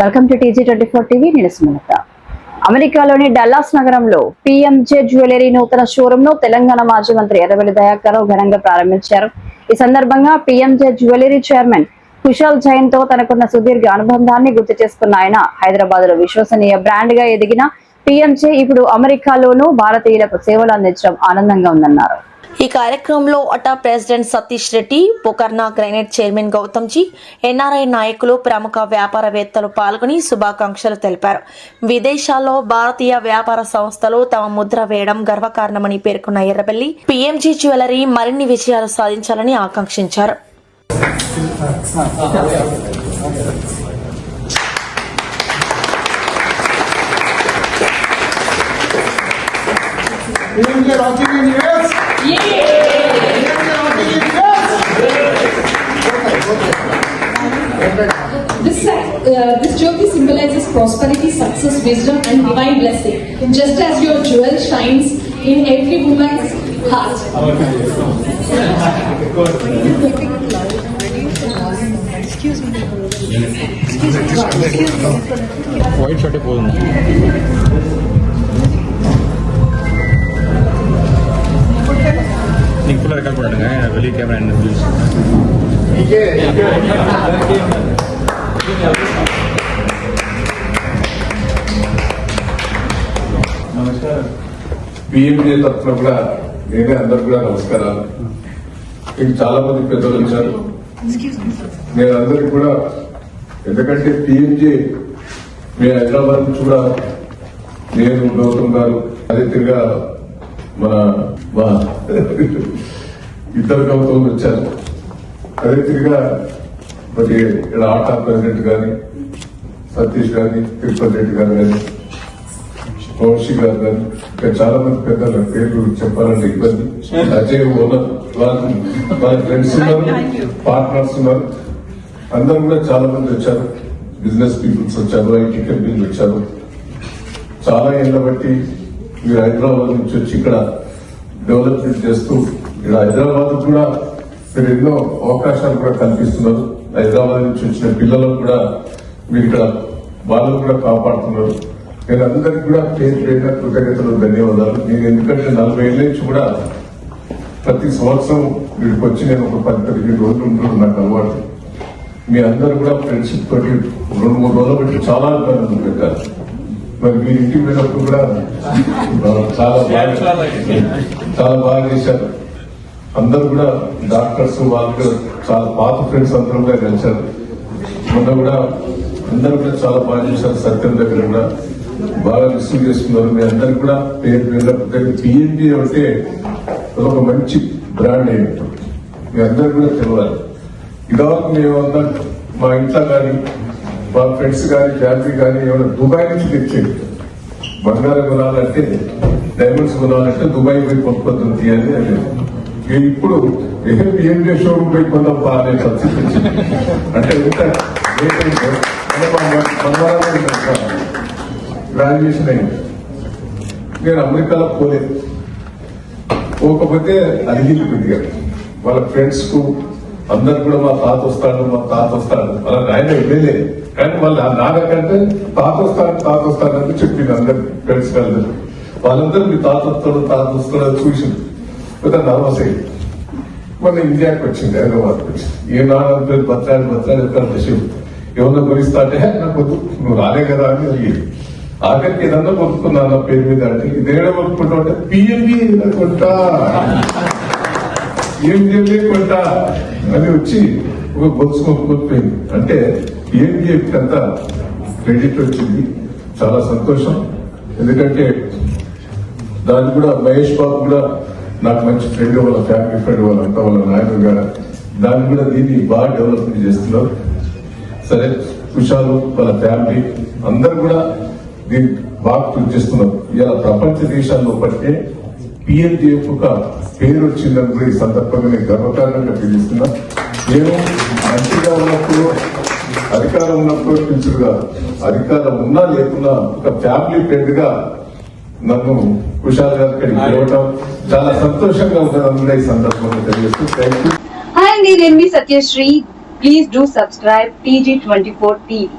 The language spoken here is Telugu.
Welcome to TG24 TV. నేను సుమలత. అమెరికాలోని డల్లాస్ నగరంలో PMJ జ్యువెలరీ నూతన షోరూమ్ ను తెలంగాణ మాజీ మంత్రి ఎర్రబెల్లి దయాకర్ రావు ఘనంగా ప్రారంభించారు. ఈ సందర్భంగా PMJ jewellery chairman Kushal Jain తో తనకున్న సుదీర్ఘ అనుబంధాన్ని గుర్తు చేసుకున్న ఆయన హైదరాబాద్ లో విశ్వసనీయ బ్రాండ్ గా ఎదిగిన PMJ ఇప్పుడు అమెరికాలోనూ భారతీయులకు సేవలు అందించడం ఆనందంగా ఉందన్నారు. ఈ కార్యక్రమంలో ATA president Satish Reddy, Pokarna granite chairman గౌతమ్జీ, NRI నాయకులు, ప్రముఖ వ్యాపారవేత్తలు పాల్గొని శుభాకాంక్షలు తెలిపారు. విదేశాల్లో భారతీయ వ్యాపార సంస్థలు తమ ముద్ర వేయడం గర్వకారణమని పేర్కొన్న ఎర్రబెల్లి PMJ జ్యువెలరీ మరిన్ని విజయాలు సాధించాలని ఆకాంక్షించారు. This jewelry symbolizes prosperity, success, wisdom, and divine blessing. Just as your jewel shines in every woman's heart. Excuse me. White shirt పోతుంది. நீங்க ஃபுல்லா ரெக்கார்ட் பண்ணுங்க. வெளிய கேமரா என்ன ப்ளீஸ். నమస్కారం. PMJ తరఫున కూడా నేనే అందరు కూడా నమస్కారాలు. మీకు చాలా మంది పెద్దలు వచ్చారు. నేను అందరికి కూడా ఎందుకంటే PMJ మీ హైదరాబాద్ నుంచి కూడా నేను గౌతమ్ గారు అదేవిధంగా మా ఇద్దరు గౌతమ్ వచ్చారు. అదేవిధంగా మరి ఇక్కడ ఆటా ప్రెసిడెంట్ గాని, సతీష్ గాని, తిరుపతి రెడ్డి గారు గాని, కౌశిక్ గారు గాని, ఇంకా చాలా మంది పెద్దల పేర్లు చెప్పాలంటే ఇబ్బంది. అజయ్ ఓనర్ వాళ్ళ ఫ్రెండ్స్ ఉన్నారు, పార్ట్నర్స్ ఉన్నారు. అందరూ కూడా చాలా మంది వచ్చారు. బిజినెస్ పీపుల్స్ వచ్చారు, IT కంపెనీలు వచ్చారు. చాలా ఏళ్ల బట్టి మీరు హైదరాబాద్ నుంచి వచ్చి ఇక్కడ డెవలప్మెంట్ చేస్తూ ఇక్కడ హైదరాబాద్ కూడా మీరు ఎన్నో అవకాశాలు కూడా కల్పిస్తున్నారు. హైదరాబాద్ నుంచి వచ్చిన పిల్లలకు కూడా మీరు ఇక్కడ వాళ్ళకు కూడా కాపాడుతున్నారు. నేను అందరికి కూడా పేరు పేరున కృతజ్ఞతలు, ధన్యవాదాలు. నేను ఎందుకంటే 40 ఏళ్ళ నుంచి కూడా ప్రతి సంవత్సరం వీడికి వచ్చి నేను ఒక 10-15 రోజులు ఉంటున్నాను. నాకు అలవాటు. మీ అందరు కూడా ఫ్రెండ్షిప్ తోటి 2-3 రోజులు బట్టి చాలా ఇబ్బందులు పెట్టారు. మరి మీ ఇంటికి వెళ్ళినప్పుడు కూడా చాలా బాగా చేశారు. అందరు కూడా డాక్టర్స్ వాళ్ళు కూడా చాలా పాత ఫ్రెండ్స్ అందరూ కూడా కలిశారు. మొన్న కూడా అందరూ కూడా చాలా బాగా చేశారు. సత్యం దగ్గర కూడా బాగా రిసీవ్ చేసుకున్నారు. మీ అందరికి కూడా పేరు PMJ అంటే ఒక మంచి బ్రాండ్ అయింది. మీ అందరికి కూడా తెలియాలి. ఇదివరకు మేమంతా మా ఇంట్లో కానీ మా ఫ్రెండ్స్ కానీ ఫ్యామిలీ కానీ ఏమైనా దుబాయ్ నుంచి తెచ్చేది. బంగారం కొనాలంటే, డైమండ్స్ కొనాలంటే దుబాయ్ పోయి కొనుక్కొద్ది అని అనేది. ఇప్పుడు PMJ షోరూమ్ పోయి కొందాం బాగా సబ్సిడీ అంటే గ్రాడ్యుయేషన్ అయింది. నేను అమెరికాలో పోలేదు. పోకపోతే అడిగింది కొద్దిగా వాళ్ళ ఫ్రెండ్స్ కు అందరు కూడా మా తాత వస్తాడు అలా ఆయన వెళ్ళలే. కానీ వాళ్ళు నాకంటే తాత వస్తాడని చెప్పింది అందరు ఫ్రెండ్స్ అందరు. వాళ్ళందరూ మీ తాత వస్తాడు చూసింది. నర్వస్ అయింది. మన ఇండియాకి వచ్చింది, హైదరాబాద్కి వచ్చింది. ఏనాడు బతలాడు విషయం ఏమన్నా గురిస్తా అంటే నాకు వద్దు, నువ్వు రాలే కదా అని అడిగేది. ఆఖరికి ఏదన్నా కొనుక్కున్నా నా పేరు మీద అంటే ఇదేడా కొనుక్కుంటా అంటే PMJ కొంటా కొంటా అని వచ్చి ఒక గొలుసు కొనుక్కోపోయింది. అంటే PMJ అంతా క్రెడిట్ వచ్చింది. చాలా సంతోషం. ఎందుకంటే దాన్ని కూడా మహేష్ బాబు కూడా నాకు మంచి ఫ్రెండ్, వాళ్ళ ఫ్యామిలీ ఫ్రెండ్, వాళ్ళంతా వాళ్ళ నాయన గారు దాన్ని కూడా దీన్ని బాగా డెవలప్మెంట్ చేస్తున్నారు. సరే, కుషాలు వాళ్ళ ఫ్యామిలీ అందరు కూడా దీన్ని బాగా కృషి చేస్తున్నారు. ఇలా ప్రపంచ దేశాల్లో పట్టే PMJ ఒక పేరు వచ్చిందని కూడా ఈ సందర్భంగా నేను గర్వకారణంగా తెలియజేస్తున్నా. నేను మంచిగా ఉన్నప్పుడు, అధికారం ఉన్నప్పుడు పిలుచుడు కాదు, అధికారం ఉన్నా లేకున్నా ఒక ఫ్యామిలీ ఫ్రెండ్ గా నన్ను కుషాల్ గారు పిలవటం చాలా సంతోషంగా ఉందని ఈ సందర్భంగా తెలియజేస్తూ థ్యాంక్ యూ. హాయ్ అండి, నేను మీ Satyasri. Please do subscribe TG24 TV.